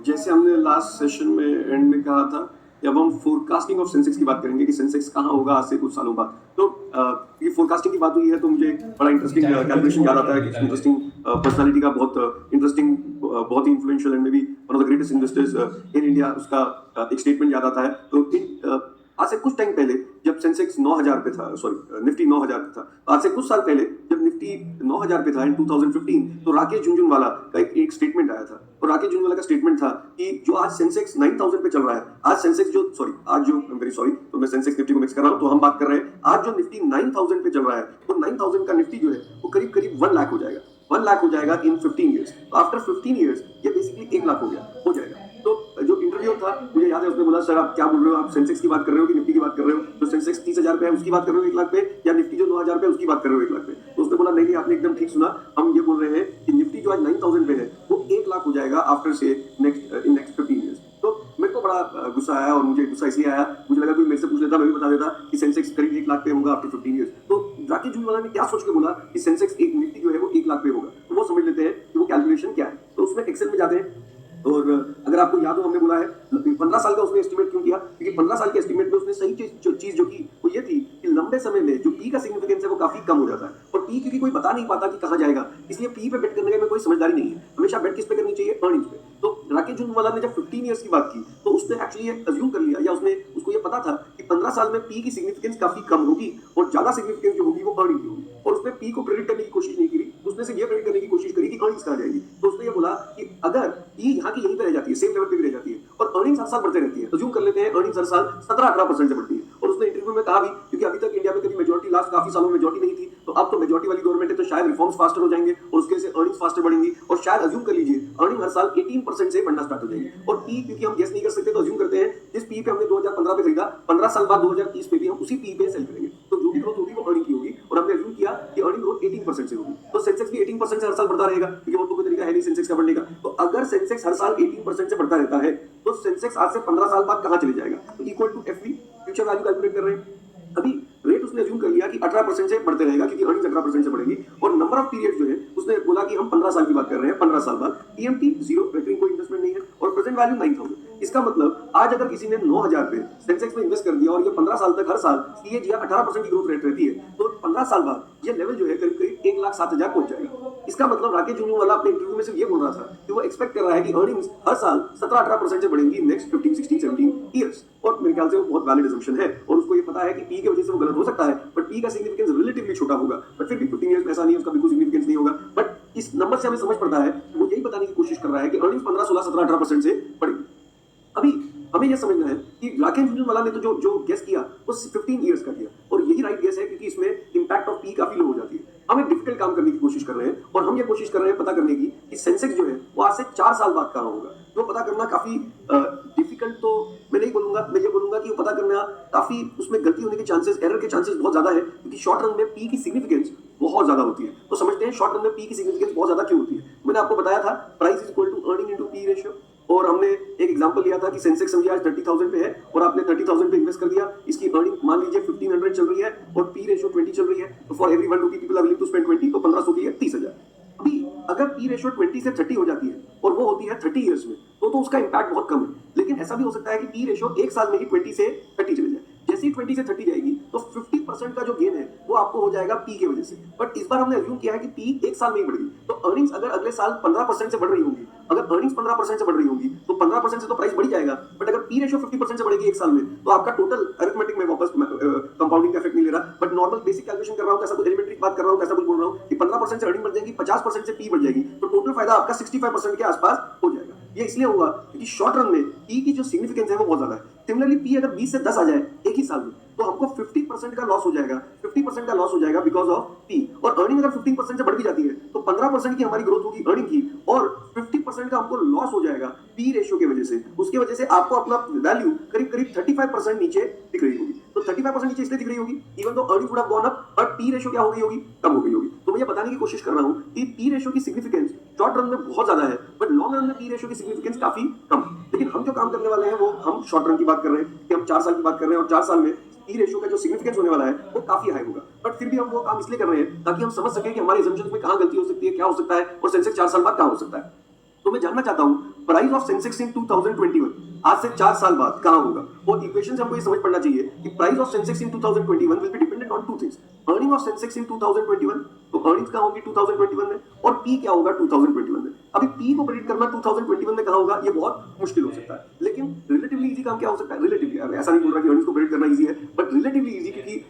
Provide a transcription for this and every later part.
जैसे हमने last session में एंड में कहा था कि अब हम फोरकास्टिंग ऑफ सेंसेक्स की बात करेंगे कि सेंसेक्स कहाँ होगा आज से कुछ सालों बाद। तो ये फोरकास्टिंग की बात हुई है तो मुझे बड़ा इंटरेस्टिंग कैलकुलेशन याद आता है कि इंटरेस्टिंग पर्सनालिटी का बहुत ही influential and may be one of the greatest investors in India, उसका एक स्टेटमेंट याद आता है। तो आज से कुछ टाइम पहले जब सेंसेक्स 9000 पे था, सॉरी निफ्टी 9000 पे था, आज से कुछ साल पहले जब निफ्टी 9000 पे था इन 2015, तो राकेश झुनझुनवाला का एक स्टेटमेंट आया था। और राकेश झुनझुनवाला का स्टेटमेंट था कि जो आज सेंसेक्स 9000 पे चल रहा है, आज सेंसेक्स तो मैं सेंसेक्स निफ्टी को मिक्स कर रहा हूं, तो हम बात कर रहे हैं आज जो निफ्टी 9000 पे चल रहा है, तो 9000 का निफ्टी जो है वो करीब करीब 1 लाख हो जाएगा। 1 लाख हो जाएगा इन 15 ईयर्स। आफ्टर 15 ईयर्स ये बेसिकली 1 लाख हो जाएगा। तो जो इंटरव्यू था मुझे याद है, उसने बोला सर आप क्या बोल रहे हो, आप सेंसेक्स की बात कर रहे हो कि निफ्टी की बात कर रहे हो? तो सेंसेक्स 30,000 पे है उसकी बात कर रहे हो 1 लाख पे, या निफ्टी जो 9000 पे है उसकी बात कर रहे हो 1 लाख पे? तो उसने बोला नहीं आपने एकदम ठीक सुना, हम ये बोल रहे हैं कि निफ्टी जो आज 9000 पे है वो 1 लाख हो जाएगा आफ्टर से नेक्स्ट 15 ईयर्स। तो मेरे को बड़ा गुस्सा आया, और मुझे गुस्सा इसलिए आया, मुझे लगा कि मेरे से पूछ लेता, मैं भी बता देता कि सेंसेक्स करीब 1 लाख पे होगा आफ्टर 15 ईयर्स। तो राकेश झुनझुनवाला ने क्या सोच के बोला कि सेंसेक्स एक निफ्टी जो है वो 1 लाख पे होगा, तो वो समझ लेते हैं कि वो कैलकुलेशन क्या है। तो उसमें एक्सेल में जाते हैं, और अगर आपको याद हो हमने बोला है 15 साल का उसने एस्टिमेट क्यों किया, क्योंकि 15 साल के एस्टिमेट में उसने सही चीज जो की वो ये थी कि लंबे समय में जो पी का सिग्निफिकेंस है वो काफी कम हो जाता है, और पी क्योंकि कोई बता नहीं पाता कि कहां जाएगा, इसलिए पी पे बेट करने में कोई समझदारी नहीं है। हमेशा बेट किस पे करनी चाहिए? अर्निंग्स पे। तो राकेश झुनझुनवाला ने जब 15 ईयर्स की बात की तो उसने एक्चुअली अज्यूम कर लिया, या उसको ये पता था कि 15 साल में पी की सिग्निफिकेंस काफी कम होगी और ज्यादा सिग्निफिकेंस जो होगी वो अर्निंग की होगी, और उसने पी को प्रेडिक्ट करने की कोशिश नहीं करी, उसने सिर्फ ये प्रेडिक्ट करने की कोशिश करी कि अर्निंग्स कहां जाएगी। तो उसने ये बोला कि अगर पी यहाँ की यहीं पे रह जाती है, सेम लेवल पे भी रह जाती है, और अर्निंग्स हर साल बढ़ते रहती है, अज्यूम कर लेते हैं अर्निंग्स हर साल 17-18% से बढ़ती है। और उसने इंटरव्यू में कहा भी, क्योंकि अभी तक इंडिया में कभी मेजॉरिटी, लास्ट काफी सालों में मेजॉरिटी नहीं थी, तो अब तो मेजॉरिटी वाली गवर्नमेंट है, तो शायद रिफॉर्म्स फास्टर हो जाएंगे और उसके से अर्निंग्स फास्टर बढ़ेंगी, और शायद अज्यूम कर लीजिए अर्निंग हर साल 18% से बढ़ना स्टार्ट हो जाएगी। और पी क्योंकि हम गेस नहीं कर सकते, तो अज्यूम करते हैं जिस पी पे हमने 2015 पे खरीदा, 15 साल बाद 2030 पे भी हम उसी पी पे सेल करेंगे, तो जो भी ग्रोथ होगी वो अर्निंग की होगी, और हमने अज्यूम किया कि अर्निंग ग्रोथ 18% से होगी। तो सेंसेक्स भी 18% से हर साल बढ़ता रहेगा, क्योंकि वो तो कोई तरीका है नहीं सेंसेक्स का बढ़ने का। तो अगर सेंसेक्स हर साल 18% से बढ़ता रहता है, तो सेंसेक्स आज से 15 साल बाद कहां चले जाएगा? तो equal to FV, future value calculate कर रहे हैं। अभी रेट उसने अज्यूम कर लिया कि 18% से बढ़ते रहेगा, क्योंकि अर्निंग्स 18% से बढ़ेगी, और नंबर ऑफ पीरियड जो है उसने बोला कि हम 15 साल की बात कर रहे हैं, 15 साल बाद टीएमटी 0, रेकरिंग कोई इन्वेस्टमेंट नहीं है, और प्रेजेंट वैल्यू 9000। इसका मतलब आज अगर किसी ने 9000 पे सेंसेक्स में इन्वेस्ट कर दिया और ये 15 साल तक हर साल सीएजीआर 18% की ग्रोथ रेट रहती है, तो 15 साल बाद ये लेवल जो है करीब करीब 1,07,000 पहुंच जाएगा। इसका मतलब राकेश झुनझुनवाला अपने इंटरव्यू में सिर्फ ये बोल रहा था कि वो एक्सपेक्ट कर रहा है कि अर्निंग्स हर साल 17-18% से बढ़ेंगी नेक्स्ट 15, 16, 17 ईयर्स, और मेरे ख्याल से वो बहुत वैलिड असम्पशन है, और उसको ये पता है कि पी की वजह से वो गलत हो सकता है, बट पी का सिग्निफिकेंस रिलेटिवली छोटा होगा, बट फिर भी 15 ईयर्स में ऐसा नहीं है उसका बिल्कुल सिग्निफिकेंस नहीं होगा। बट इस नंबर से हमें समझ पड़ता है वो यही बताने की कोशिश कर रहा है कि अर्निंग्स 15, 16, 17, 18% से बढ़ेगी। अभी हमें यह समझना है कि राकेश झुनझुनवाला ने तो जो गेस किया वो 15 ईयर्स का किया, और यही राइट गेस है, क्योंकि इसमें इंपैक्ट ऑफ पी काफी लो हो जाती है। हम एक डिफिकल्ट काम करने की कोशिश कर रहे हैं, और हम ये कोशिश कर रहे हैं पता करने की कि सेंसेक्स जो है वो आज से 4 साल बाद कहां होगा। तो पता करना काफी डिफिकल्ट तो मैं नहीं बोलूंगा, मैं ये बोलूंगा कि वो पता करना काफी, उसमें गलती होने के चांसेस, एरर के चांसेस बहुत ज्यादा है, क्योंकि शॉर्ट रन में पी की सिग्निफिकेंस बहुत ज्यादा होती है। तो समझते हैं शॉर्ट रन में पी की सिग्निफिकेंस बहुत ज्यादा क्यों होती है। मैंने आपको बताया था price is equal to earning into P ratio, और हमने एक एग्जांपल लिया था कि सेंसेक्स समझिए आज 30,000 पे है, और आपने 30,000 पे इन्वेस्ट कर दिया, इसकी अर्निंग मान लीजिए 1500 चल रही है और पी रेशियो 20 चल रही है, तो for every 1 rupee people are willing to spend 20, तो 1500 की है 30,000। अभी अगर पी रेशियो 20 से 30 हो जाती है और वो होती है 30 ईयर्स में, तो उसका इंपैक्ट बहुत कम है। लेकिन ऐसा भी हो सकता है कि पी रेशियो 1 साल में ही 20 से 30 चले जाए। जैसे ही 20 से 30 जाएगी तो 50% का जो गेन है वो आपको हो जाएगा पी की वजह से। बट इस बार हमने अज्यूम किया है कि पी 1 साल में ही बढ़ेगी, तो अर्निंग्स अगर अगले साल 15% से बढ़ रही होंगी, अगर अर्निंग्स 15% से बढ़ रही होंगी तो 15% से तो प्राइस बढ़ जाएगा, बट अगर पी रेशियो 50% से बढ़ेगी 1 साल में, तो आपका टोटल अरिथमेटिक में वापस कंपाउंडिंग का इफेक्ट नहीं ले रहा, बट नॉर्मल बेसिक कैलकुलेशन कर रहा हूं, कैसा कुछ एलिमेंट्री बात कर रहा हूं, कैसा कुछ बोल रहा हूं कि 15% से अर्निंग बढ़ जाएगी, 50% से पी बढ़ जाएगी, तो टोटल फायदा आपका 65% के आसपास हो जाएगा। ये इसलिए होगा क्योंकि शॉर्ट रन में पी की जो सिग्निफिकेंस है वो बहुत ज्यादा है। सिमिलरली पी अगर 20 से 10 आ जाए एक ही साल में, तो हमको 50% का लॉस हो जाएगा, 50% का लॉस हो जाएगा बिकॉज ऑफ पी। और अर्निंग अगर 15% से बढ़ भी जाती है तो 15% की हमारी ग्रोथ होगी अर्निंग की, और 50% का हमको लॉस हो जाएगा पी रेशियो की वजह से। उसकी वजह से आपको अपना वैल्यू करीब करीब 35% नीचे दिख रही होगी। तो 35% नीचे इसलिए दिख रही होगी इवन तो earning would have gone up, but P ratio क्या हो गई होगी? कम हो गई होगी। तो मैं ये बताने की कोशिश कर रहा हूं कि पी रेशियो की सिग्निफिकेंस शॉर्ट रन में बहुत ज्यादा है, बट लॉन्ग रन में पी रेशियो की सिग्निफिकेंस काफी कम। लेकिन हम जो काम करने वाले हैं वो हम शॉर्ट रन की बात कर रहे हैं कि हम 4 साल की बात कर रहे हैं, और 4 साल में पी रेशियो का जो सिग्निफिकेंस होने वाला है वो काफी हाई होगा। बट फिर भी हम वो काम इसलिए कर रहे हैं ताकि हम समझ सकें कि हमारे assumptions में कहां गलती हो सकती है, क्या हो सकता है, और सेंसेक्स 4 साल बाद क्या हो सकता है। तो मैं जानना चाहता हूं प्राइस ऑफ सेंसेक्स इन 2021 आज से 4 साल बाद कहां होगा। और इक्वेशन से हमको ये समझ पड़ना चाहिए कि price of Sensex in 2021 will be dependent on two things, earning of Sensex in 2021, तो अर्निंग्स कहां होगी 2021 में, और पी क्या होगा 2021 में। अभी पी को प्रेडिक्ट करना 2021 में कहां होगा ये बहुत मुश्किल हो सकता है, लेकिन रिलेटिवली इजी काम क्या हो सकता है, रिलेटिवली, ऐसा नहीं बोल रहा कि अर्निंग्स को प्रेडिक्ट करना इजी है, बट रिलेटिवली इजी, क्योंकि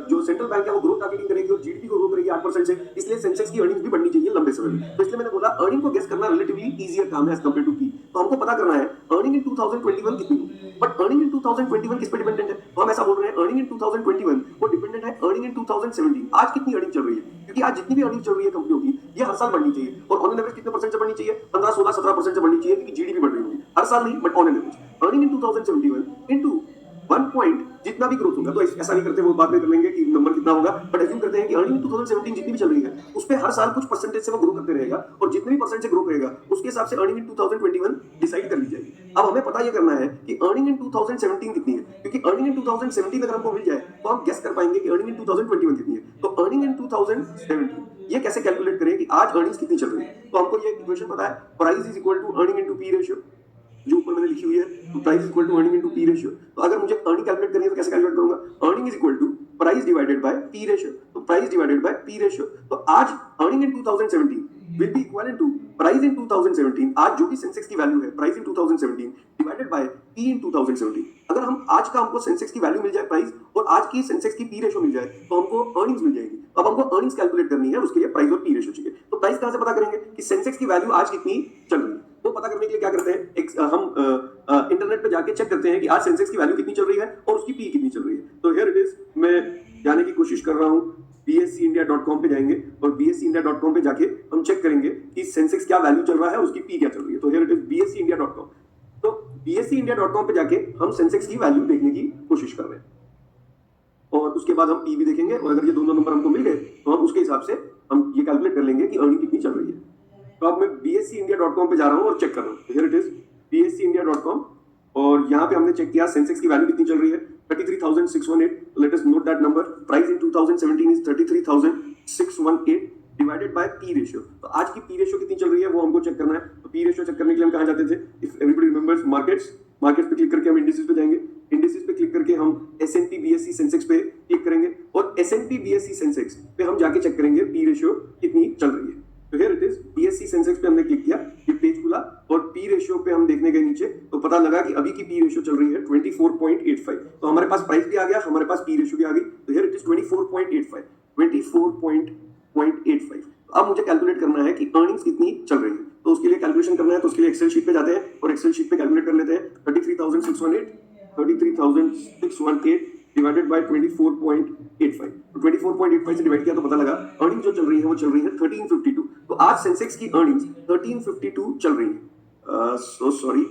जो सेंट्रल बैंक है वो ग्रोथ टारगेटिंग करेगी और जीडीपी को ग्रो करेगी 8% से, इसलिए सेंसेक्स की अर्निंग्स भी बढ़नी चाहिए लंबे समय में। तो इसलिए मैंने बोला अर्निंग को गेस करना रिलेटिवली इजियर काम है एज कंपेयर टू पी। तो हमको पता करना है अर्निंग इन 2021 कितनी होगी, बट अर्निंग इन 2021 किस पे डिपेंडेंट है, तो हम ऐसा बोल रहे हैं अर्निंग इन 2021 वो डिपेंडेंट है अर्निंग इन 2017। आज कितनी अर्निंग चल रही है, क्योंकि आज जितनी भी अर्निंग चल रही है कंपनियों की ये हर साल बढ़नी चाहिए, और ऑन एन एवरेज कितने परसेंट से बढ़नी चाहिए, 15, 16, 17% से बढ़नी चाहिए, क्योंकि जीडीपी बढ़ रही होगी, हर साल नहीं but on an average. Earning in 2071 into 1 point जितना भी ग्रोथ होगा, तो ऐसा नहीं करते, वो बाद में कर लेंगे कि नंबर कितना होगा, बट एज्यूम करते हैं कि अर्निंग 2017 जितनी भी चल रही है उस पे हर साल कुछ परसेंटेज से वो ग्रो करते रहेगा, और जितने भी परसेंट से ग्रो करेगा उसके हिसाब से अर्निंग इन 2021 डिसाइड कर ली जाएगी। अब हमें पता ये करना है कि अर्निंग इन 2017 कितनी है, क्योंकि अर्निंग इन 2017 अगर हमको मिल जाए तो हम गेस कर पाएंगे कि अर्निंग इन 2021 कितनी है। तो अर्निंग इन 2017 ये कैसे कैलकुलेट करें कि आज अर्निंग्स कितनी चल रही है, तो हमको ये इक्वेशन पता है, price is equal to earning into P ratio, जो ऊपर मैंने लिखी हुई है, तो price equal to earning into P ratio. तो अगर मुझे अर्निंग कैलकुलेट करनी है तो कैसे कैलकुलेट करूंगा, earning is equal to price divided by P ratio, तो price divided by P ratio. तो आज earning in 2017 will be equal to price in 2017, आज जो भी सेंसेक्स की वैल्यू है price in 2017 divided by P in 2017। अगर हम आज का हमको सेंसेक्स की वैल्यू मिल जाए प्राइस, और आज की सेंसेक्स की पी रेशियो मिल जाए, तो हमको अर्निंग्स मिल जाएगी। अब हमको अर्निंग्स कैलकुलेट करनी है, उसके लिए प्राइस और पी रेशियो चाहिए। तो प्राइस कहां से पता करेंगे कि सेंसेक्स की वैल्यू आज कितनी चल रही है, वो पता करने के लिए क्या करते हैं, हम इंटरनेट पे जाके चेक करते हैं कि आज सेंसेक्स की वैल्यू कितनी चल रही है और उसकी पी कितनी चल रही है। तो हियर इट इज, मैं जाने की कोशिश कर रहा हूं, bseindia.com पे जाएंगे और bseindia.com पे जाके हम चेक करेंगे कि सेंसेक्स क्या वैल्यू चल रहा है, उसकी पी क्या चल रही है। तो हियर इट इज bseindia.com। तो bseindia.com पे जाके हम सेंसेक्स की वैल्यू देखने की कोशिश कर रहे हैं, और उसके बाद हम पी भी देखेंगे, और अगर ये दोनों नंबर हमको मिल गए तो हम उसके हिसाब से हम ये कैलकुलेट कर लेंगे कि अर्निंग कितनी चल रही है। तो अब मैं bseindia.com पे जा रहा हूँ और चेक कर रहा हूँ। हियर इट इज bseindia.com, और यहाँ पे हमने चेक किया सेंसेक्स की वैल्यू कितनी चल रही है, 33,618। Let us note that number, price in 2017 is 33,618 divided by P ratio. तो आज की पी रेशियो कितनी चल रही है वो हमको चेक करना है। तो पी रेशियो चेक करने के लिए हम कहाँ जाते थे, इफ एवरीबॉडी रिमेंबर्स, मार्केट्स पे क्लिक करके हम इंडिसेस पे जाएंगे, इंडिसेस पे क्लिक करके हम S&P BSE सेंसेक्स पे क्लिक करेंगे, और S&P BSE सेंसेक्स पे हम जाके चेक करेंगे पी रेशियो कितनी चल रही है। तो here it is, BSE Sensex पे हमने क्लिक किया, ये पेज खुला, और पी रेशियो पे हम देखने गए नीचे, तो पता लगा कि अभी की पी रेशियो चल रही है 24.85। तो हमारे पास प्राइस भी आ गया, हमारे पास पी रेशियो भी आ गई। तो हियर इट इज 24.85, 24.85। अब मुझे कैलकुलेट करना है कि अर्निंग्स कितनी चल रही है, तो उसके लिए कैलकुलेशन करना है, तो उसके लिए एक्सेल शीट पे जाते हैं और एक्सेल शीट पे कैलकुलेट कर लेते हैं। 33,618 डिवाइडेड बाय 24.85। तो 24.85 से डिवाइड किया तो पता लगा अर्निंग जो चल रही है वो चल रही है 1352। तो आज सेंसेक्स की अर्निंग्स 1352 चल रही है, सो सॉरी।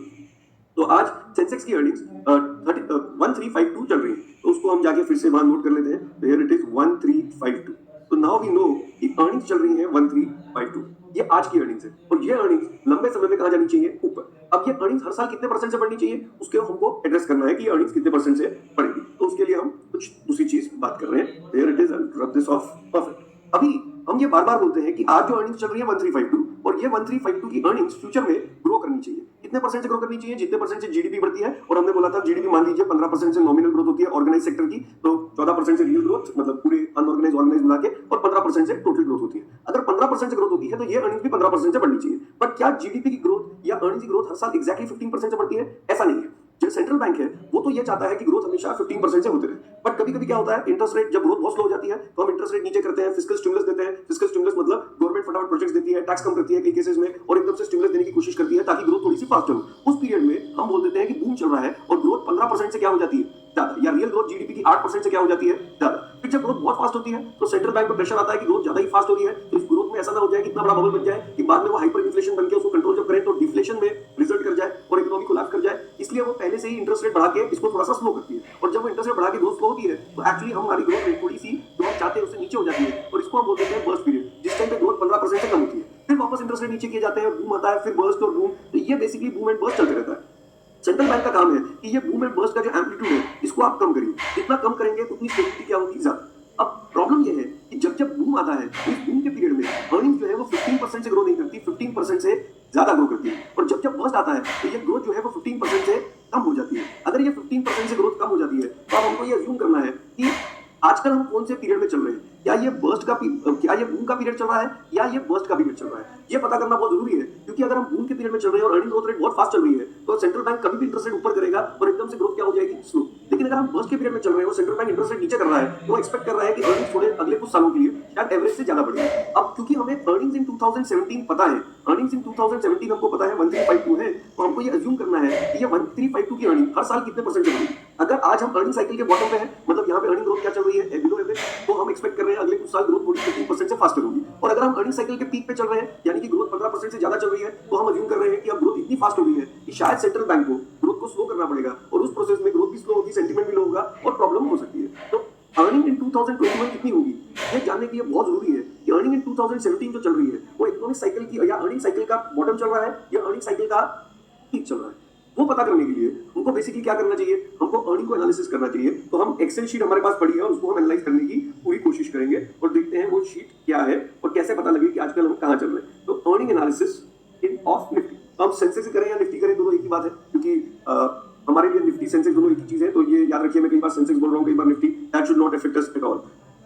तो आज सेंसेक्स की अर्निंग्स 1352 चल रही है, तो उसको हम जाके फिर से वहां नोट कर लेते हैं। तो हियर इट इज 1352। तो नाउ वी नो कि अर्निंग्स चल रही है 1352, ये आज की अर्निंग्स है, और ये अर्निंग्स लंबे समय में कहां जानी चाहिए, ऊपर। अब ये अर्निंग्स हर साल कितने परसेंट से बढ़नी चाहिए, उसके हमको एड्रेस करना है कि अर्निंग्स कितने परसेंट से बढ़ेगी। तो उसके लिए हम कुछ दूसरी चीज बात कर रहे हैं। Here it is, rub this of, perfect. अभी हम ये बार बार बोलते हैं कि आज जो अर्निंग्स चल रही है 1352, और ये 1352 की अर्निंग्स फ्यूचर में ग्रो करनी चाहिए। कितने परसेंट से ग्रो करनी चाहिए, जितने परसेंट से जीडीपी बढ़ती है। और हमने बोला था जीडीपी मान लीजिए 15% से नॉमिनल ग्रोथ होती है ऑर्गेनाइज सेक्टर की, तो 14% से रियल ग्रोथ, मतलब पूरे अनऑर्गेनाइज ऑर्गेनाइज मिला के, और 15% से टोटल ग्रोथ होती है। अगर 15% से ग्रोथ होती है तो ये अर्निंग्स भी 15% से बढ़नी चाहिए। बट क्या जीडीपी की ग्रोथ या अर्निंग्स की ग्रोथ हर साल एक्जैक्टली 15% से बढ़ती है? ऐसा नहीं है। जो सेंट्रल बैंक है वो तो ये चाहता है कि ग्रोथ हमेशा 15% से होते रहे, बट कभी कभी क्या होता है, इंटरेस्ट रेट जब ग्रोथ बहुत स्लो हो जाती है तो हम इंटरेस्ट रेट नीचे करते हैं, फिस्कल स्टिमुलस देते हैं। फिस्कल स्टिमुलस मतलब गवर्नमेंट फटाफट प्रोजेक्ट्स देती है, टैक्स कम करती है कई केसेस में, और एकदम से स्टिमुलस देने की कोशिश करती है ताकि ग्रोथ थोड़ी सी फास्ट हो। उस पीरियड में हम बोल देते हैं कि बूम चल रहा है, और ग्रोथ 15% से क्या हो जाती है, ज्यादा, या रियल ग्रोथ जीडीपी की 8% से क्या हो जाती है, ज्यादा। फिर जब ग्रोथ बहुत फास्ट होती है तो सेंट्रल बैंक पर प्रेशर आता है कि ग्रोथ ज्यादा ही फास्ट हो रही है, तो इस ग्रोथ में ऐसा ना हो जाए कि इतना बड़ा बबल बन जाए कि बाद में वो हाइपर इन्फ्लेशन बनकर उसको कंट्रोल जब करें तो डिफ्लेशन में रिजल्ट कर जाए और इकोनॉमी कोलैप्स कर जाए। इसलिए वो पहले से ही इंटरेस्ट रेट बढ़ा के इसको थोड़ा सा स्लो करती है, और जब वो इंटरेस्ट रेट बढ़ा के ग्रोथ स्लो होती है तो एक्चुअली हमारी ग्रोथ रेट थोड़ी सी जो हम चाहते हैं उससे नीचे हो जाती है, और इसको हम बोलते हैं बर्स्ट पीरियड, जिस टाइम पे ग्रोथ 15% से कम होती है। फिर वापस इंटरेस्ट रेट नीचे किए जाते हैं, बूम आता है, फिर बर्स्ट और बूम। तो ये बेसिकली बूम एंड बर्स्ट चलते रहता है। सेंट्रल बैंक का काम है कि ये बूम एंड बर्स्ट का जो एम्पलीट्यूड है इसको आप कम करिए, जितना कम करेंगे उतनी स्टेबिलिटी क्या होगी, ज्यादा। अब प्रॉब्लम ये है कि जब जब बूम आता है, इस बूम के पीरियड में अर्निंग जो है वो 15% से ग्रो नहीं करती, 15% से ज्यादा ग्रो करती है, और जब जब बर्स्ट आता है तो ये ग्रोथ जो है वो 15% से कम हो जाती है। अगर ये 15% से ग्रोथ कम हो जाती है तो अब हमको ये अज्यूम करना है कि आजकल हम कौन से पीरियड में चल रहे हैं, क्या ये बूम का पीरियड चल रहा है या ये बर्स्ट का पीरियड चल रहा है, ये पता करना बहुत जरूरी है। क्योंकि अगर हम बूम के पीरियड में चल रहे हैं और अर्निंग ग्रोथ रेट बहुत फास्ट चल रही है तो सेंट्रल बैंक कभी भी इंटरेस्ट रेट ऊपर करेगा और एकदम से ग्रोथ क्या हो जाएगी, स्लो। लेकिन अगर हम बर्स्ट के पीरियड में चल रहे हैं और सेंट्रल बैंक इंटरेस्ट रेट नीचे कर रहा है तो एक्सपेक्ट कर रहा है कि अर्निंग थोड़े अगले कुछ सालों के लिए शायद एवरेज से ज्यादा बढ़ेगी। अब क्योंकि हमें अर्निंग्स इन 2017 पता है, अर्निंग्स इन 2017 हमको पता है 1352 है, तो हमको ये अज्यूम करना है कि ये 1352 की अर्निंग हर साल कितने परसेंट बढ़ेगी। अगर आज हम अर्निंग साइकिल के बॉटम पे हैं, मतलब यहाँ पे अर्निंग ग्रोथ क्या चल रही है, बिलो एवरेज, तो हम एक्सपेक्ट कर रहे हैं अगले कुछ साल ग्रोथ 15% से फास्टर होगी। और अगर हम अर्निंग साइकिल के पीक पे चल रहे हैं, यानी कि ग्रोथ 15% से ज्यादा चल रही है, तो हम अज्यूम कर रहे हैं कि अब ग्रोथ इतनी फास्ट हो गई है कि शायद सेंट्रल बैंक को ग्रोथ को स्लो करना पड़ेगा, और उस प्रोसेस में ग्रोथ भी स्लो होगी, सेंटीमेंट भी लो होगा और प्रॉब्लम हो सकती है। तो अर्निंग इन 2021 कितनी होगी ये जानने के लिए बहुत जरूरी है कि अर्निंग इन 2017 जो चल रही है वो इकोनॉमिक साइकिल की या अर्निंग साइकिल का बॉटम चल रहा है या अर्निंग साइकिल का पीक चल रहा है। वो पता करने के लिए हमको बेसिकली क्या करना चाहिए, हमको अर्निंग को एनालिसिस करना चाहिए। तो हम एक्सेल शीट हमारे पास पड़ी है और उसको हम एनालाइज करने की पूरी कोशिश करेंगे और देखते हैं वो शीट क्या है और कैसे पता लगे कि आजकल हम कहाँ चल रहे हैं। तो earning analysis in of Nifty, हम सेंसेक्स करें या निफ्टी करें दोनों एक ही बात है, क्योंकि हमारे लिए निफ्टी सेंसेक्स दोनों एक ही चीज है। तो ये याद रखिए, मैं कई बार सेंसेक्स बोल रहा हूँ, कई बार Nifty, that should not affect us at all.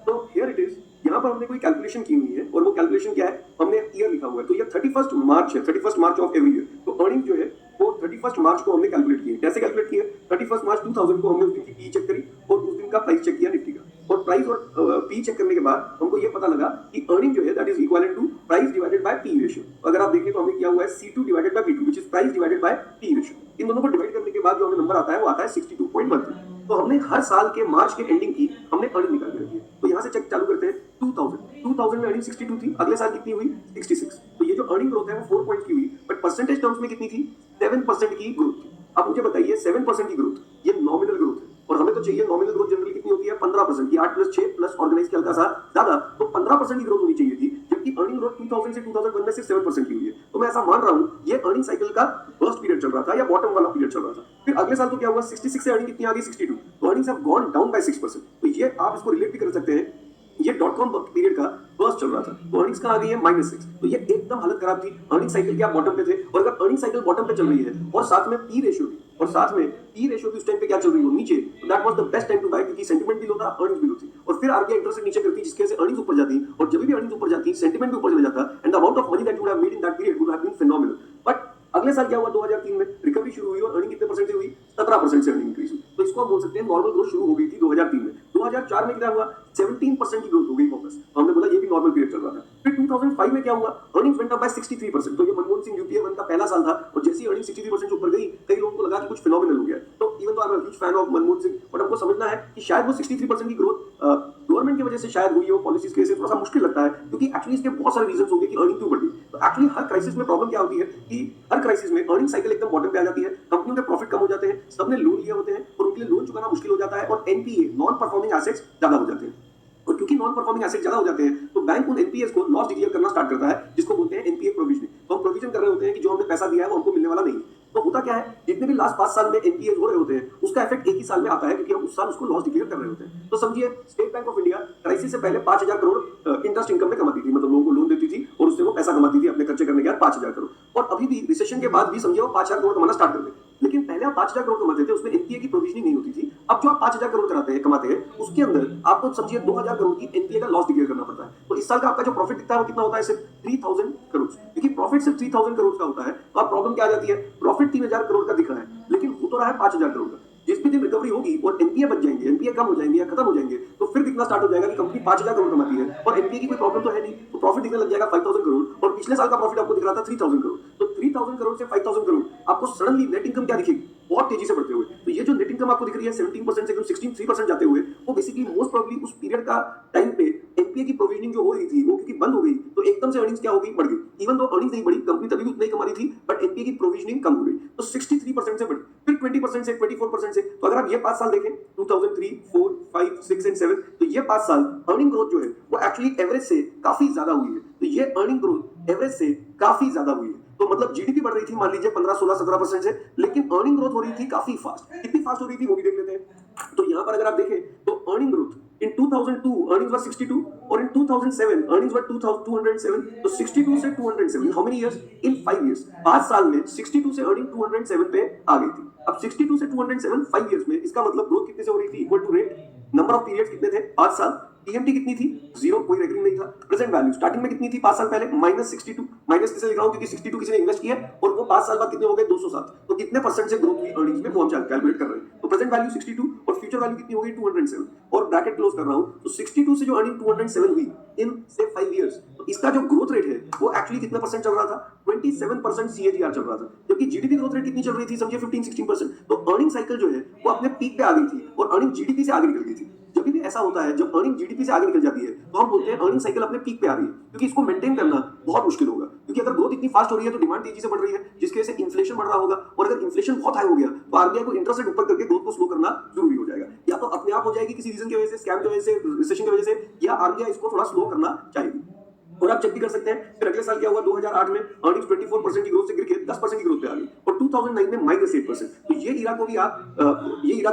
तो हियर इट इज, यहाँ पर हमने कोई कैलकुलेशन की हुई है और वो कैलकुलेशन क्या है, हमने ईयर लिखा हुआ है। तो ये 31 मार्च है, 31 मार्च ऑफ एवरी ईयर। तो अर्निंग जो है वो 31 मार्च को हमने कैलकुलेट की है। कैसे कैलकुलेट की है, 31 मार्च 2000 को हमने उस दिन की पी चेक करी और उस दिन का प्राइस चेक किया निफ्टी का, और प्राइस और पी चेक करने के बाद हमको ये पता लगा कि अर्निंग जो है that is equal to price divided by P ratio. अगर आप देखें तो हमने किया हुआ है C2 divided by P2 which is price divided by P ratio. इन दोनों को डिवाइड करने के बाद जो हमें नंबर आता है वो आता है 62.13। तो हमने हर साल के मार्च के एंडिंग की हमने अर्निंग निकाल के रखी है। तो यहाँ से चेक चालू करते हैं। 2000 में अर्निंग 62 थी, अगले साल कितनी हुई 66। तो ये जो अर्निंग ग्रोथ है वो 4 पॉइंट की हुई, बट परसेंटेज टर्म्स में कितनी थी, 7% की ग्रोथ थी। अब मुझे बताइए 7% की ग्रोथ ये नॉमिनल ग्रोथ है और हमें तो चाहिए नॉमिनल ग्रोथ जनरली कितनी होती है 15% की, 8 + 6 प्लस ऑर्गेनाइज की हल्का सा ज्यादा, तो 15% की ग्रोथ होनी चाहिए थी, जबकि अर्निंग ग्रोथ 2000 से 2001 में सिर्फ 7% की हुई है। तो मैं ऐसा मान रहा हूं ये अर्निंग साइकिल का फर्स्ट पीरियड चल रहा था या बॉटम वाला पीरियड चल रहा था। फिर अगले साल तो क्या हुआ, 66 से अर्निंग कितनी आ गई 62, तो earnings have gone down by 6%। तो ये आप इसको रिलेट भी कर सकते हैं, ये .com पीरियड का फर्स्ट चल रहा था तो अर्निंग्स कहाँ आ गई है -6। तो ये एकदम हालत खराब थी, अर्निंग साइकिल के आप बॉटम पे थे, और अगर अर्निंग साइकिल बॉटम पे चल रही है और साथ में पी रेशियो भी, और साथ में पी रेशियो भी उस टाइम पे क्या चल रही हो नीचे, तो that was the best time to buy, क्योंकि सेंटीमेंट भी लो था, अर्निंग्स भी लो थी, और फिर आरबीआई इंटरेस्ट रेट नीचे करती जिसकी वजह से अर्निंग्स ऊपर जाती, और जब भी अर्निंग्स ऊपर जाती सेंटीमेंट भी ऊपर चला जाता, and the amount of money that you would have made in that period would have been phenomenal. But अगले साल क्या हुआ, 2003 में रिकवरी शुरू हुई और अर्निंग कितने परसेंट से हुई, 17% से अर्निंग इंक्रीज हुई। तो इसको हम बोल सकते हैं नॉर्मल ग्रोथ शुरू हो गई थी 2003 में। 2004 में क्या हुआ, 17% की ग्रोथ हो गई वापस, तो हमने बोला ये भी नॉर्मल पीरियड चल रहा था। फिर 2005 में क्या हुआ, अर्निंग्स वेंट अप बाय 63%। तो ये मनमोहन सिंह यूपीए 1 का पहला साल था और जैसे ही अर्निंग 63% ऊपर गई, कई लोगों को लगा कि कुछ फिनोमिनल हो गया। तो even though I am a huge fan of Manmohan Singh, but हमको समझना है कि शायद वो 63% की ग्रोथ गवर्नमेंट की वजह से शायद हुई हो, पॉलिसीज की वजह से थोड़ा सा मुश्किल लगता है, क्योंकि एक्चुअली इसके बहुत सारे रीजंस होंगे कि अर्निंग क्यों बढ़ गई। तो एक्चुअली हर क्राइसिस में प्रॉब्लम क्या होती है कि हर क्राइसिस में अर्निंग साइकिल एकदम बॉटम पे आ जाती है, कंपनियों के प्रॉफिट कम हो जाते हैं, सबने लोन लिए होते हैं और उनके लिए लोन चुकाना मुश्किल हो जाता है, और एनपीए नॉन परफॉर्मिंग एसेट्स ज्यादा हो जाते हैं। और क्योंकि नॉन परफॉर्मिंग एसेट ज्यादा हो जाते हैं तो बैंक उन एनपीएस को लॉस डिक्लेयर करना स्टार्ट करता है, जिसको बोलते हैं एनपीए प्रोविजनिंग। तो हम प्रोविजन कर रहे होते हैं कि जो हमने पैसा दिया है वो हमको मिलने वाला नहीं है। तो होता क्या है, जितने भी लास्ट 5 साल में एनपीएस हो रहे होते हैं उसका इफेक्ट एक ही साल में आता है, क्योंकि हम उस साल उसको लॉस डिक्लेयर कर रहे होते हैं। तो समझिए state bank of India crisis से पहले 5000 करोड़ इंटरेस्ट इनकम में कमाती थी, मतलब लोगों को लोन देती थी और उससे वो पैसा कमाती थी अपने खर्चे करने के बाद 5000 करोड़। और अभी भी रिसेशन के बाद भी समझिए वो 5000 करोड़ कमाना स्टार्ट कर दे, लेकिन पहले आप 5000 करोड़ कमाते थे उसमें एनपीए की प्रोविजनिंग नहीं होती थी। अब जो आप 5000 करोड़ कमाते हैं उसके अंदर आपको समझिए 2000 करोड़ की एनपीए का लॉस डिक्लेयर करना पड़ता है। तो इस साल का आपका जो प्रॉफिट दिखता है वो कितना होता है, सिर्फ 3000 करोड़। क्योंकि प्रॉफिट सिर्फ 3000 करोड़ का होता है तो आप प्रॉब्लम क्या आ जाती है, प्रॉफिट 3000 करोड़ का दिख रहा है लेकिन हो तो रहा है 5000 करोड़ का। जिस भी दिन रिकवरी होगी और एनपीए बच जाएंगे, एनपीए कम हो जाएंगे या खत्म हो जाएंगे, तो फिर दिखना स्टार्ट हो जाएगा कि कंपनी 5000 करोड़ कमाती है और एनपीए की कोई प्रॉब्लम तो है नहीं, तो प्रॉफिट दिखने लग जाएगा 5000 करोड़, और पिछले साल का प्रॉफिट आपको दिख रहा था 3000 करोड़। तो 3000 करोड़ से 5000 करोड़ आपको सडनली नेट इनकम क्या दिखेगी, बहुत तेजी से बढ़ते हुए। तो ये जो नेट इनकम आपको दिख रही है 17% से एकदम 63% जाते हुए, वो बेसिकली मोस्ट प्रोबेबली उस पीरियड का टाइम पे एनपीए की प्रोविजनिंग जो हो रही थी वो क्योंकि बंद हो गई, तो एकदम से अर्निंग्स क्या होगी, बढ़ गई। इवन दो अर्निंग्स नहीं बढ़ी, कंपनी तभी भी उतना ही कमा रही थी, बट एनपीए की प्रोविजनिंग कम हो गई, तो 63% से बढ़ी, फिर 20% से 24% से। तो अगर आप ये 5 साल देखें 2003, 4, 5, 6 एंड 7, तो ये 5 साल अर्निंग ग्रोथ जो है वो एक्चुअली एवरेज से काफी ज्यादा हुई है। तो ये अर्निंग ग्रोथ एवरेज से काफी ज्यादा हुई है। तो मतलब जीडीपी बढ़ रही थी मान लीजिए 15, 16, 17% से, लेकिन अर्निंग ग्रोथ हो रही थी काफी फास्ट। कितनी फास्ट हो रही थी वो भी देख लेते हैं। तो यहां पर अगर आप देखें तो earning growth In 2002 earnings were 62 और in 2007 earnings were 2207. तो 62 से 207 how many years? In 5 years. 5 साल में 62 से earning 207 पे आ गई थी. अब 62 से 207 5 years में इसका मतलब ग्रोथ कितने से हो रही थी? Equal to rate. Number of periods कितने थे? 5 साल. टीएमटी कितनी थी? 0, कोई रेकरिंग नहीं था. प्रेजेंट वैल्यू स्टार्टिंग में कितनी थी 5 साल पहले? -62. माइनस किसे लिख रहा हूं क्योंकि 62 किसी ने इन्वेस्ट किया और वो 5 साल बाद कितने हो गए? 207. तो कितने परसेंट से ग्रोथ हुई अर्निंग्स में वो हम कैलकुलेट कर रहे हैं. तो प्रेजेंट वैल्यू 62 और फ्यूचर वैल्यू कितनी हो गई? 207. और ब्रैकेट क्लोज कर रहा हूं तो 62 से जो अर्निंग 207 हुई इन से 5 इयर्स, तो इसका जो ग्रोथ रेट है वो एक्चुअली कितना परसेंट चल रहा था? 27% सीएजीआर चल रहा था. जबकि जीडीपी ग्रोथ रेट कितनी चल रही थी? समझिए 15-16%. तो अर्निंग साइकिल जो है वो अपने पीक पे आ गई थी और अर्निंग जीडीपी से आगे निकल गई थी. जब भी ऐसा होता है, जब अर्निंग जीडीपी से आगे निकल जाती है तो हम बोलते हैं अर्निंग साइकिल अपने पीक पे आ रही है, क्योंकि इसको मेंटेन करना बहुत मुश्किल होगा. क्योंकि अगर ग्रोथ इतनी फास्ट हो रही है तो डिमांड तेजी से बढ़ रही है, जिसकी वजह से इन्फ्लेशन बढ़ रहा होगा, और अगर इन्फ्लेशन बहुत हाई हो गया तो आरबीआई को इंटरेस्ट रेट ऊपर करके ग्रोथ को स्लो करना जरूरी हो जाएगा. या तो अपने आप हो जाएगी किसी रीजन की वजह से, स्कैम की वजह से, रिसेशन की वजह से, या आरबीआई इसको थोड़ा स्लो करना चाहेगी. और आप चेक भी कर सकते हैं फिर अगले साल क्या हुआ. 2008 में अर्निंग्स 24% की ग्रोथ से गिर के 10% की ग्रोथ पे आ गई और 2009 में -8%. तो ये इरा को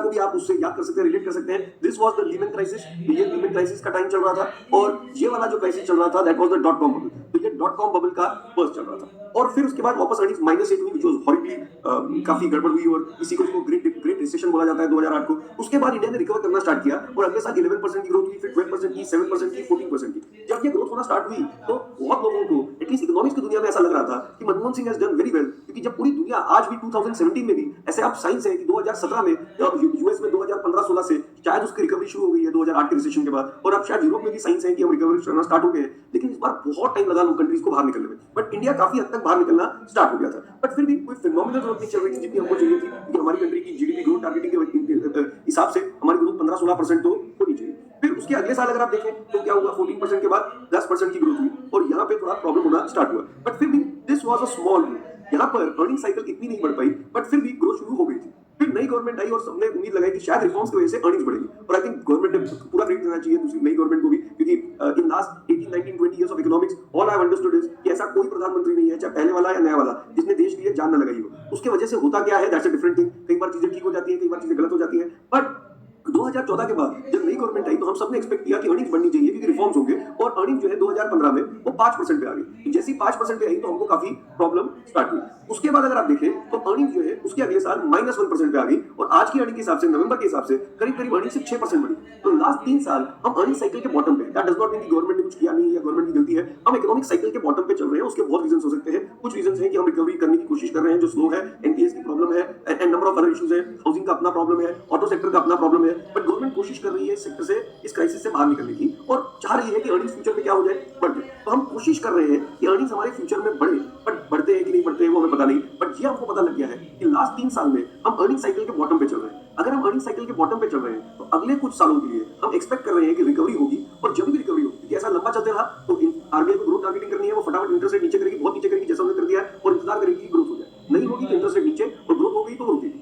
भी आप उससे याद कर सकते हैं, रिलेट कर सकते हैं. This was the Lehman crisis. ये लीमन क्राइसिस का टाइम चल रहा था और ये वाला जो क्राइसिस चल रहा था that was the dot com bubble. तो ये डॉट कॉम बबल का बर्स्ट चल रहा था और फिर उसके बाद वापस अर्निंग्स -8 हुई, जो हॉरिबली काफी गड़बड़ हुई और इसी को ग्रेट रिसेशन बोला जाता है 2008 को. उसके बाद इंडिया ने रिकवर करना स्टार्ट किया और अगले साल 11% की ग्रोथ हुई, फिर 12% की, 7% की, 14% की. जब ये ग्रोथ होना स्टार्ट हुई तो बहुत लोगों को एटलीस्ट इकोनॉमिक्स की दुनिया में ऐसा लग रहा था कि Manmohan Singh has done very well. क्योंकि जब पूरी दुनिया आज भी 2017 में भी ऐसे आप साइंस है कि 2017 में यूएस में 2015-16 से शायद उसकी रिकवरी शुरू हो गई है 2008 के रिसेशन के बाद, और अब शायद यूरोप में भी साइंस है कि हम रिकवरी करना स्टार्ट हो गए हैं. लेकिन इस बार बहुत टाइम लगा लोग कंट्रीज को बाहर निकलने में, बट इंडिया काफी हद तक बाहर निकलना स्टार्ट हो गया था. बट फिर भी कोई फिनोमिनल ग्रोथ नहीं चल रही थी जितनी हमको चाहिए थी, क्योंकि हमारी कंट्री की जीडीपी ग्रोथ टारगेटिंग के हिसाब से हमारी ग्रोथ 15-16% तो होनी चाहिए. फिर उसके अगले साल अगर आप देखें तो क्या हुआ, 14% के बाद 10% की ग्रोथ हुई और यहाँ पे थोड़ा प्रॉब्लम होना स्टार्ट हुआ. बट फिर भी this was a small growth. यहाँ पर अर्निंग साइकिल इतनी नहीं बढ़ पाई, बट फिर भी ग्रोथ शुरू हो गई थी. फिर नई गवर्नमेंट आई और सबने उम्मीद लगाई कि शायद रिफॉर्म्स की वजह से अर्निंग्स बढ़ेगी, और आई थिंक गवर्नमेंट ने पूरा क्रेडिट देना चाहिए दूसरी नई गवर्नमेंट को भी, क्योंकि in last 18, 19, 20 years of economics all I have understood is कि ऐसा कोई प्रधानमंत्री नहीं है, चाहे पहले वाला या नया वाला, जिसने देश के लिए जान न लगाई हो. उसके वजह से होता क्या है, दैट्स अ डिफरेंट थिंग. कई बार चीजें ठीक हो जाती हैं, कई बार चीजें गलत हो जाती हैं. बट 2014 के बाद जब नई गवर्नमेंट आई तो हम सबने एक्सपेक्ट किया कि अर्निंग्स बढ़नी चाहिए क्योंकि रिफॉर्म्स होंगे, और अर्निंग जो है 2015 में वो 5% पे आ गई. तो जैसी 5% पे आई तो हमको काफी प्रॉब्लम स्टार्ट हुई. उसके बाद अगर आप देखें तो अर्निंग जो है उसके अगले साल -1% पे आ गई, और आज की अर्निंग के हिसाब से, नवंबर के हिसाब से करीब करीब अर्निंग सिर्फ 6% बढ़ी. तो लास्ट 3 साल हम अर्निंग साइकिल के बॉटम पे. दैट डज नॉट मीन कि गवर्नमेंट ने कुछ किया नहीं या गवर्नमेंट की गलती है. हम इकोनॉमिक साइकिल के बॉटम पे चल रहे हैं. उसके बहुत रीजंस हो सकते हैं. कुछ रीजंस हैं कि हम रिकवरी करने की कोशिश कर रहे हैं जो स्लो है, एनपीएस की प्रॉब्लम है, and number of other issues है, हाउसिंग का अपना प्रॉब्लम है, ऑटो सेक्टर का अपना प्रॉब्लम है. बट गवर्नमेंट कोशिश कर रही है इस सेक्टर से, इस क्राइसिस से बाहर निकलने की, और चाह रही है कि अर्निंग्स फ्यूचर में क्या हो जाए, बढ़ जाए. तो हम कोशिश कर रहे हैं कि अर्निंग्स हमारे फ्यूचर में बढ़े, बट बढ़ते हैं कि नहीं बढ़ते हैं वो हमें पता नहीं. बट ये हमको पता लग गया है कि लास्ट 3 साल में हम अर्निंग साइकिल के बॉटम पे चल रहे हैं. अगर हम अर्निंग साइकिल के बॉटम पे चल रहे हैं तो अगले कुछ सालों के लिए हम एक्सपेक्ट कर रहे हैं कि रिकवरी होगी, और जब भी रिकवरी होगी, क्योंकि ऐसा लंबा चलते रहा तो आरबीआई को ग्रोथ टारगेटिंग करनी है, वो फटाफट इंटरेस्ट रेट नीचे करेगी, बहुत नीचे करेगी जैसा उन्होंने कर दिया है, और इंतजार करेगी कि ग्रोथ हो जाए. नहीं होगी तो इंटरेस्ट रेट नीचे, और ग्रोथ हो गई तो रुकेगी.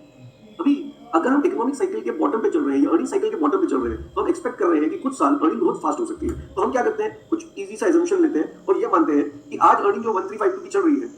अभी अगर हम इकोनॉमिक साइकिल के बॉटम पे चल रहे हैं या अर्निंग साइकिल के बॉटम पे चल रहे हैं तो हम एक्सपेक्ट कर रहे हैं कि कुछ साल अर्निंग बहुत फास्ट हो सकती है. तो हम क्या करते हैं, कुछ इजी सा एजम्पशन लेते हैं और ये मानते हैं कि आज अर्निंग जो 1352 की चल रही है,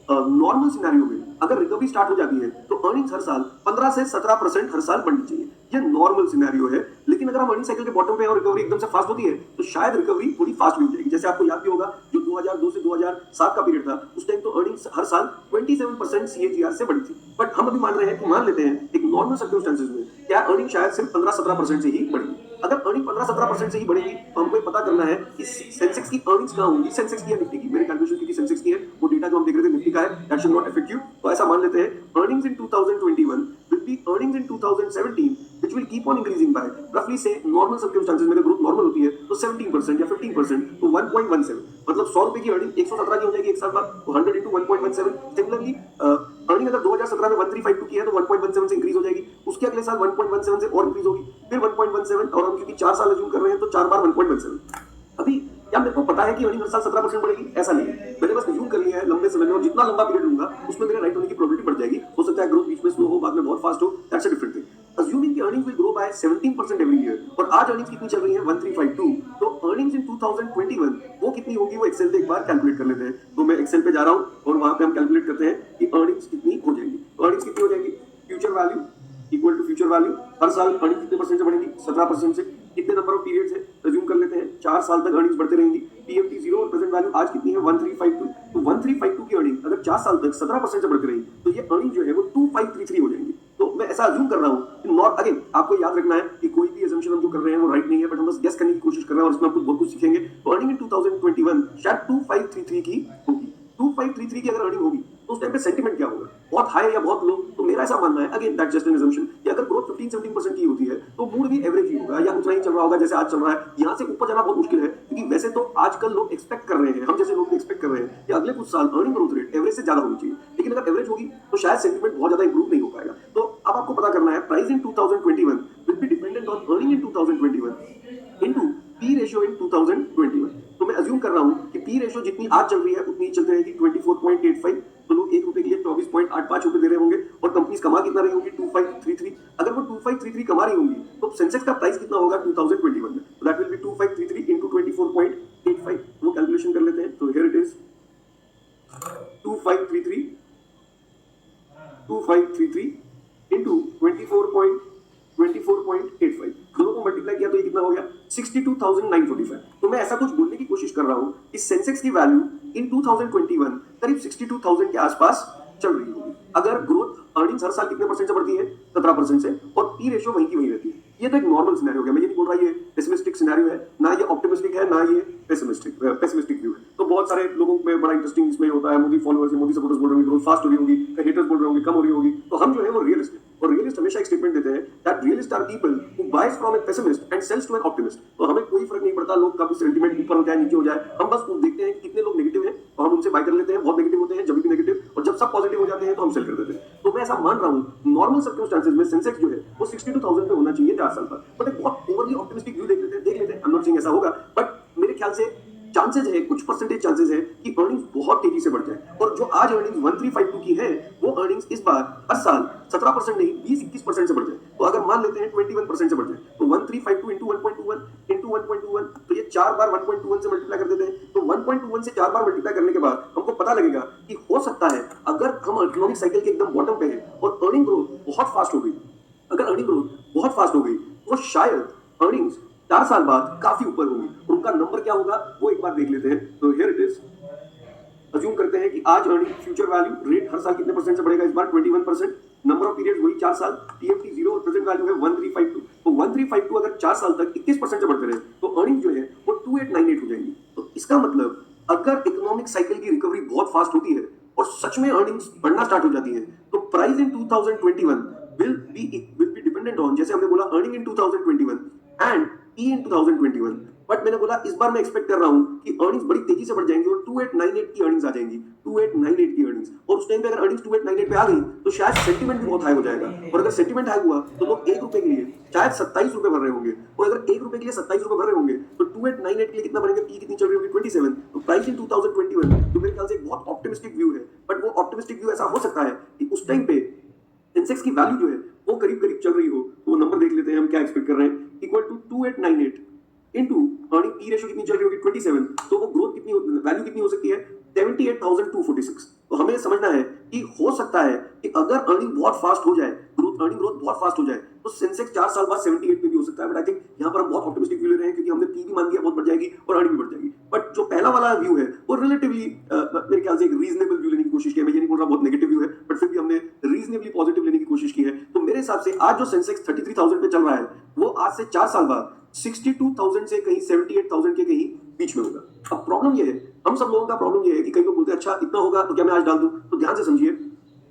नॉर्मल सिनेरियो में अगर रिकवरी स्टार्ट हो जाती है तो अर्निंग्स हर साल 15 से 17% हर साल बढ़नी चाहिए. ये नॉर्मल सिनेरियो है. लेकिन अगर हम अर्निंग साइकिल के बॉटम पे और रिकवरी एकदम से फास्ट होती है तो शायद रिकवरी थोड़ी फास्ट भी हो जाएगी. जैसे आपको याद भी होगा जो 2002 से 2007 का पीरियड था, उस टाइम तो अर्निंग्स हर साल 27% सीएजीआर से बढ़ी थी. बट हम अभी मान रहे हैं कि मान लेते हैं एक नॉर्मल सर्कमस्टेंसेस में क्या अर्निंग शायद सिर्फ 15-17% से ही बढ़ेगी. अगर अर्निंग 15-17% से ही बढ़ेगी तो हमको पता करना है कि सेंसेक्स की अर्निंग्स कहां होंगी, सेंसेक्स की या निफ्टी की. मेरे कैलकुलेशन क्योंकि सेंसेक्स की है, वो डेटा जो हम देख रहे थे निफ्टी का है, that should not affect you. तो ऐसा मान लेते हैं earnings in 2021 will B earnings in 2017 which will keep on increasing by roughly say normal circumstances में अगर ग्रोथ नॉर्मल होती है तो 17% या 15%, तो 1.17 मतलब 100 रुपए की अर्निंग 117 की हो जाएगी एक साल बाद, तो 100 into 1.17. सिमिलरली अर्निंग अगर 2017 में 1352 की है तो 1.17 से इंक्रीज हो जाएगी. उसके अगले साल 1.17 से और इंक्रीज होगी, फिर 1.17, और हम क्योंकि 4 साल अज्यूम कर रहे हैं तो 4 बार 1.17. अभी क्या मेरे को पता है कि अर्निंग हर साल 17% बढ़ेगी? ऐसा नहीं है. मैंने बस अज्यूम कर लिया है लंबे समय में, और जितना लंबा पीरियड लूंगा उसमें मेरे राइट होने की प्रोबेबिलिटी बढ़ जाएगी. हो सकता है ग्रोथ बीच में स्लो हो, बाद में बहुत फास्ट हो, that's a different thing. Assuming कि earnings will grow by 17% every year, और आज earnings कितनी चल रही है 1352, तो earnings in 2021 वो कितनी होगी वो एक्सेल पे एक बार कैलकुलेट कर लेते हैं. तो मैं एक्सेल पे जा रहा हूँ और वहां पे हम कैलकुलेट करते हैं कि earnings कितनी हो जाएगी. earnings कितनी हो जाएगी, future value equal to future value. हर साल earnings कितने परसेंट से बढ़ेगी, 17% से. कितने नंबर ऑफ पीरियड्स है, अज्यूम कर लेते हैं 4 साल तक अर्निंग्स बढ़ते रहेंगी। टीएमटी 0 और प्रेजेंट वैल्यू आज कितनी है 1352, तो 1352 की अर्निंग अगर 4 साल तक 17% से बढ़ती रही तो ये अर्निंग जो है वो 2533 हो जाएंगी। तो मैं ऐसा अज्यूम कर रहा हूँ कि नॉट, अगेन आपको याद रखना है कि कोई भी assumption हम जो कर रहे हैं वो राइट नहीं है, बट हम बस गेस करने की कोशिश कर रहे हैं और इसमें आपको बहुत कुछ सीखेंगे। तो अर्निंग इन 2021 शायद 2533 की होगी। 2533 की अगर अर्निंग होगी तो उस टाइम पे सेंटिमेंट क्या होगा, बहुत हाई या बहुत लो? तो मेरा ऐसा मानना है, again that just an assumption, कि अगर ग्रोथ 15-17% की होती है तो मूड भी एवरेज ही होगा या उतना ही चल रहा होगा जैसे आज चल रहा है। यहाँ से ऊपर जाना बहुत मुश्किल है, क्योंकि वैसे तो आजकल लोग एक्सपेक्ट कर रहे हैं, हम जैसे लोग एक्सपेक्ट कर रहे हैं कि अगले कुछ साल अर्निंग ग्रोथ रेट एवरेज से ज्यादा होनी चाहिए, लेकिन अगर एवरेज होगी तो शायद सेंटिमेंट बहुत ज्यादा इंप्रूव नहीं हो पाएगा। तो अब आपको पता करना है price in 2021 will be dependent on earning in 2021 into P ratio इन 2021। तो मैं अज्यूम कर रहा हूँ कि पी रेशियो जितनी आज चल रही है उतनी ही चलती रहेगी 24.85, तो लोग ₹1 के लिए 24.85 रुपए दे रहे होंगे और कंपनीज कमा कितना रही होंगी 2533। अगर वो 2533 कमा रही होंगी तो सेंसेक्स का प्राइस कितना होगा 2021 में? तो दैट विल बी 2533 इनटू 24.85। वो कैलकुलेशन कर लेते हैं। तो हियर इट इज 2533 इनटू 24.85, दोनों को मल्टीप्लाई किया तो ये कितना हो गया 62,945। तो मैं ऐसा कुछ बोलने की कोशिश कर रहा हूं कि सेंसेक्स की वैल्यू इन 2021 करीब 62,000 के आसपास चल रही होगी। अगर ग्रोथ अर्निंग्स हर साल कितने परसेंट से बढ़ती है 17% से, और पी रेशियो वहीं की वहीं रहती है। ये तो एक नॉर्मल सिनेरियो हो गया, मैं ये नहीं बोल रहा ये पेसिमिस्टिक सिनेरियो है, ना ये ऑप्टिमिस्टिक है, ना ये पेसिमिस्टिक व्यू है। तो बहुत सारे लोगों में बड़ा इंटरेस्टिंग इसमें होता है, मोदी फॉलोअर्स मोदी सपोर्टर्स बोल रहे होंगे ग्रोथ फास्ट हो रही होगी, हेटर्स बोल रहे होंगे कम हो रही होगी। तो हम जो है वो रियलिस्ट है, और रियलिस्ट हमेशा एक स्टेटमेंट देते हैं that realist are people who buys from a pessimist and sells to an optimist. तो हमें कोई फर्क नहीं पड़ता लोग कभी सेंटीमेंट ऊपर हो जाए नीचे हो जाए, हम बस देखते हैं कि कितने लोग नेगेटिव हैं तो हम उनसे बाय कर लेते हैं। बहुत नेगेटिव होते हैं जब भी नेगेटिव, और जब सब पॉजिटिव हो जाते हैं तो हम सेल कर देते हैं। तो मैं ऐसा मान रहा हूँ नॉर्मल सर्कमस्टेंसेस में सेंसेक्स जो है वो 62,000 पे होना चाहिए 4 साल पर। बट एक बहुत ओवरली ऑप्टिमिस्टिक व्यू देख लेते हैं। आई एम नॉट सेइंग ऐसा होगा, बट मेरे ख्याल से चांसेस है, कुछ परसेंटेज चांसेस है कि अर्निंग्स बहुत तेजी से बढ़ जाए। और जो आज अर्निंग्स 1352 की है वो अर्निंग्स इस बार हर साल 17% नहीं 20-21% से बढ़ जाए। तो अगर मान लेते हैं 21% से बढ़ जाए तो 1352 इंटू 1.21 तो ये 4 बार 1.21 से मल्टीप्लाई कर देते हैं। तो 1.21 से 4 बार मल्टीप्लाई करने के बाद हमको पता लगेगा कि हो सकता है अगर हम इकोनॉमिक साइकिल के एकदम बॉटम पे हैं और अर्निंग ग्रोथ बहुत फास्ट हो गई, अगर अर्निंग ग्रोथ बहुत फास्ट हो गई तो शायद अर्निंग्स 4 साल बाद काफी ऊपर होगी। उनका नंबर क्या होगा वो एक बार देख लेते हैं। तो हियर इट इज, अज्यूम करते हैं कि आज अर्निंग फ्यूचर वैल्यू रेट हर साल कितने परसेंट से बढ़ेगा? इस बार 21%। नंबर ऑफ पीरियड वही 4 साल, टीएमटी 0 और प्रेजेंट वैल्यू है 1352। तो 1352 अगर 4 साल तक 21% से बढ़ते रहे तो अर्निंग जो है वो 2898 हो जाएंगी। तो इसका मतलब अगर इकोनॉमिक साइकिल की रिकवरी बहुत फास्ट होती है और सच में अर्निंग्स बढ़ना स्टार्ट हो जाती है तो price in 2021 will be dependent on, जैसे हमने बोला earning in 2021 and P in 2021। But मैंने बोला इस बार मैं एक्सपेक्ट कर रहा हूं कि अर्निंग्स बड़ी तेजी से बढ़ जाएंगी और 2898 की अर्निंग्स आ जाएंगी, 2898 की अर्निंग्स। और उस टाइम पे अगर अर्निंग्स 2898 पे आ गई तो शायद सेंटीमेंट भी बहुत हाई हो जाएगा। और अगर सेंटीमेंट हाई हुआ तो लोग ₹1 के लिए शायद 27 रुपए भर रहे होंगे, और अगर ₹1 के लिए 27 रुपए भर रहे होंगे तो 2898 के लिए कितना बनेंगे? पी कितनी चल रही होगी 27। तो प्राइस इन 2021 तो मेरे ख्याल से एक बहुत ऑप्टिमिस्टिक व्यू है। बट वो ऑप्टिमिस्टिक व्यू ऐसा हो सकता है कि उस टाइम पे सेंसेक्स की वैल्यू जो है वो करीब करीब चल रही हो। तो वो नंबर देख लेते हैं हम क्या एक्सपेक्ट कर रहे हैं। Equal to 2898 into earning P ratio कितनी चल रही होगी 27, तो वो ग्रोथ कितनी वैल्यू कितनी हो सकती है 78,246। तो हमें समझना है कि हो सकता है कि अगर अर्निंग बहुत फास्ट हो जाए, अर्निंग ग्रोथ बहुत फास्ट हो जाए तो सेंसेक्स 4 साल बाद 78 पे भी हो सकता है। बट आई थिंक यहाँ पर हम बहुत ऑप्टिमिस्टिक व्यू ले रहे हैं क्योंकि हमने पी भी मान दिया बहुत बढ़ जाएगी और अर्निंग भी बढ़ जाएगी। बट जो पहला वाला व्यू है वो रिलेटिवली मेरे ख्याल से एक रीजनेबल व्यू लेने की कोशिश की है। मैं ये नहीं बोल रहा बहुत नेगेटिव व्यू है, बट फिर भी हमने रीजनेबली पॉजिटिव लेने की कोशिश की है। तो मेरे हिसाब से आज जो सेंसेक्स 33,000 पे चल रहा है वो आज से 4 साल बाद 62,000 से कहीं 78,000 के कहीं बीच में होगा। अब प्रॉब्लम ये है, हम सब लोगों का प्रॉब्लम ये है कि कई लोग बोलते हैं अच्छा इतना होगा तो क्या मैं आज डाल दूं? तो ध्यान से समझिए,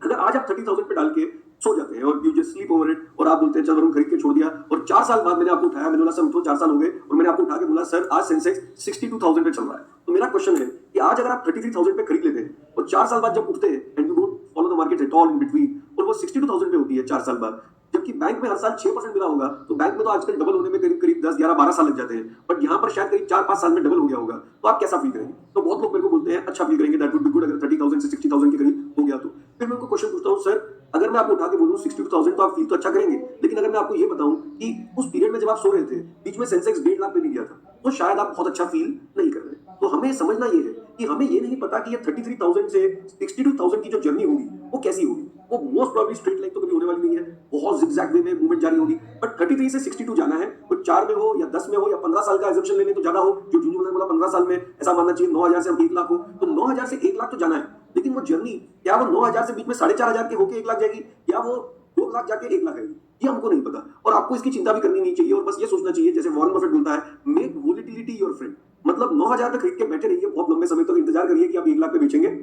अगर आज आप 30,000 पे डाल के सो जाते हैं और you just sleep over it और आप बोलते हैं चलो खरीद के छोड़ दिया, और 4 साल बाद मैंने आपको उठाया, मैंने बोला सर उठो 4 साल हो गए, और मैंने आपको उठा के बोला सर आज सेंसेक्स 62,000 पे चल रहा है। तो मेरा क्वेश्चन है कि आज अगर आप 33,000 पे खरीद लेते हैं और 4 साल बाद जब उठते हैं and you don't follow the market at all in between और वो 62,000 पे होती है 4 साल बाद, जबकि बैंक में हर साल 6% मिला होगा, तो बैंक में तो आजकल डबल होने में करीब करीब 10, 11, 12 साल लग जाते हैं, बट यहाँ पर शायद करीब 4-5 साल में डबल हो गया होगा। तो आप कैसा फील करेंगे? तो बहुत लोग मेरे को बोलते हैं अच्छा फील करेंगे, दैट वुड बी गुड अगर 30,000 से 60,000 के करीब हो गया तो। फिर मैं उनको क्वेश्चन पूछता हूँ सर अगर मैं आपको उठा के बोलूँ 62,000 तो आप फील तो अच्छा करेंगे, लेकिन अगर मैं आपको ये बताऊं कि उस पीरियड में जब आप सो रहे थे बीच में सेंसेक्स 1.5 लाख पे भी गया था तो शायद आप बहुत अच्छा फील नहीं कर रहे। तो हमें समझना ये है कि हमें ये नहीं पता कि ये 33,000 से 62,000 की जो जर्नी होगी वो कैसी होगी। वो मोस्ट प्रॉब्ली स्ट्रेट लाइन तो कभी होने वाली नहीं है, बहुत जिगजैग वे में मूवमेंट जारी होगी, बट 33 से 62 जाना है, वो 4 में हो या 10 में हो या 15 साल का एजम्पशन लेने तो ज्यादा हो, जो जूनियर ने बोला 15 साल में ऐसा मानना चाहिए 9,000 से हम 1 लाख हो, तो 9,000 से 1 लाख तो जाना है, लेकिन वो जर्नी क्या वो 9,000 से बीच में 4,500 के होके 1 लाख जाएगी या वो 2 लाख जाके 1 लाख आएगी, ये हमको नहीं पता। और आपको इसकी चिंता भी करनी नहीं चाहिए और बस ये सोचना चाहिए, जैसे वॉरेन बफेट बोलता है, मेक वोलेटिलिटी योर फ्रेंड, मतलब 9,000 पे खरीद के बैठे रहिए, बहुत लंबे समय तक इंतजार करिए कि आप 1 लाख पे बेचेंगे।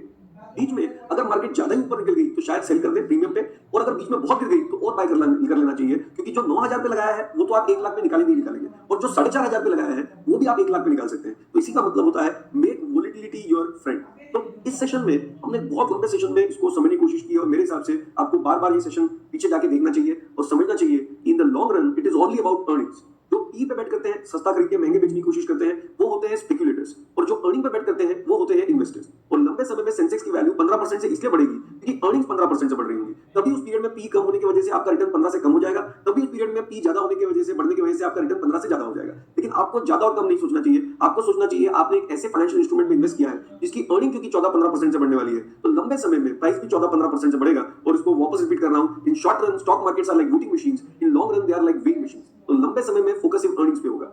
बीच में अगर मार्केट ज्यादा ही ऊपर निकल गई तो शायद सेल कर दे प्रीमियम पे, और अगर बीच में बहुत गिर गई तो और बाय कर लेना चाहिए, क्योंकि जो 9,000 पे लगाया है वो तो आप 1 लाख पे निकालेंगे, और जो 4,500 पे लगाया है वो भी आप 1 लाख पे निकाल सकते हैं। तो इसी का मतलब होता है मेक वोलेटिलिटी योर फ्रेंड। तो इस सेशन में हमने बहुत लंबे सेशन में इसको समझने की कोशिश की, और मेरे हिसाब से आपको बार बार ये सेशन पीछे जाके देखना चाहिए और समझना चाहिए, in the long run it is only about earnings. जो पी पे बेट करते हैं, सस्ता खरीद के महंगे बेचने की कोशिश करते हैं, वो होते हैं स्पेक्युलेटर्स, और जो अर्निंग पे बेट करते हैं वो होते हैं इन्वेस्टर्स। और लंबे समय में सेंसेक्स की वैल्यू 15% से इसलिए बढ़ेगी क्योंकि अर्निंग्स 15% से बढ़ रही होंगी, तभी उस पीरियड में पी कम होने की वजह से आपका रिटर्न 15 से कम हो जाएगा, तभी उस पीरियड में पी ज्यादा होने की वजह से बढ़ने की वजह से आपका रिटर्न 15 से ज्यादा हो जाएगा। लेकिन आपको ज्यादा और कम नहीं सोचना चाहिए, आपको सोचना चाहिए आपने एक ऐसे फाइनेंशियल इंस्ट्रूमेंट में इन्वेस्ट किया है जिसकी अर्निंग क्योंकि 14-15% से बढ़ने वाली है, तो लंबे समय में प्राइस भी 14-15% से बढ़ेगा। और इसको वापस रिपीट कर रहा हूं, in short run stock markets are like voting machines, in long run they are like weighing machines. तो लंबे समय में फोकस सिर्फ अर्निंग्स पे होगा।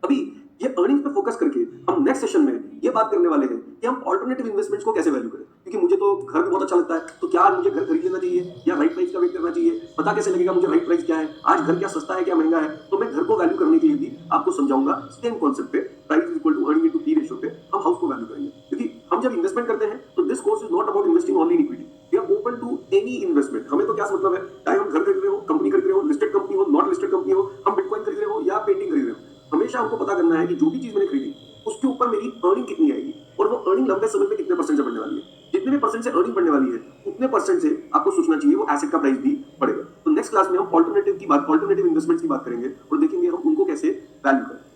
अभी ये अर्निंग्स पे फोकस करके हम नेक्स्ट सेशन में ये बात करने वाले हैं कि हम अल्टरनेटिव इन्वेस्टमेंट्स को कैसे वैल्यू करें, क्योंकि मुझे तो घर भी बहुत अच्छा लगता है, तो क्या आज मुझे घर खरीद लेना चाहिए या राइट प्राइस का वेट करना चाहिए, पता कैसे लगेगा मुझे राइट प्राइस क्या है, आज घर क्या सस्ता है क्या महंगा है। तो मैं घर को वैल्यू करने के लिए भी आपको समझाऊंगा सेम कॉन्सेप्ट पे, price is equal to earning into P ratio पे हम हाउस को वैल्यू करेंगे। क्योंकि हम जब इन्वेस्टमेंट करते हैं तो this course is not about investing only in equity, we are open to any investment. हमें तो क्या मतलब है, चाहे हम घर खरीद रहे हो, कंपनी खरीद रहे हो, लिस्टेड कंपनी हो, नॉट लिस्टेड कंपनी हो, हम बिटकॉइन खरीद रहे हो या पेंटिंग खरीद रहे हो, हमेशा हमको पता करना है कि जो भी चीज मैंने खरीदी उसके ऊपर मेरी अर्निंग कितनी आएगी, और वो अर्निंग लंबे समय में कितने परसेंट से बढ़ने वाली है। जितने भी परसेंट से अर्निंग बढ़ने वाली है उतने परसेंट से आपको सोचना चाहिए वो एसेट का प्राइस भी बढ़ेगा। तो नेक्स्ट क्लास में हम अल्टरनेटिव इन्वेस्टमेंट्स की बात करेंगे और देखेंगे हम उनको कैसे वैल्यू करें।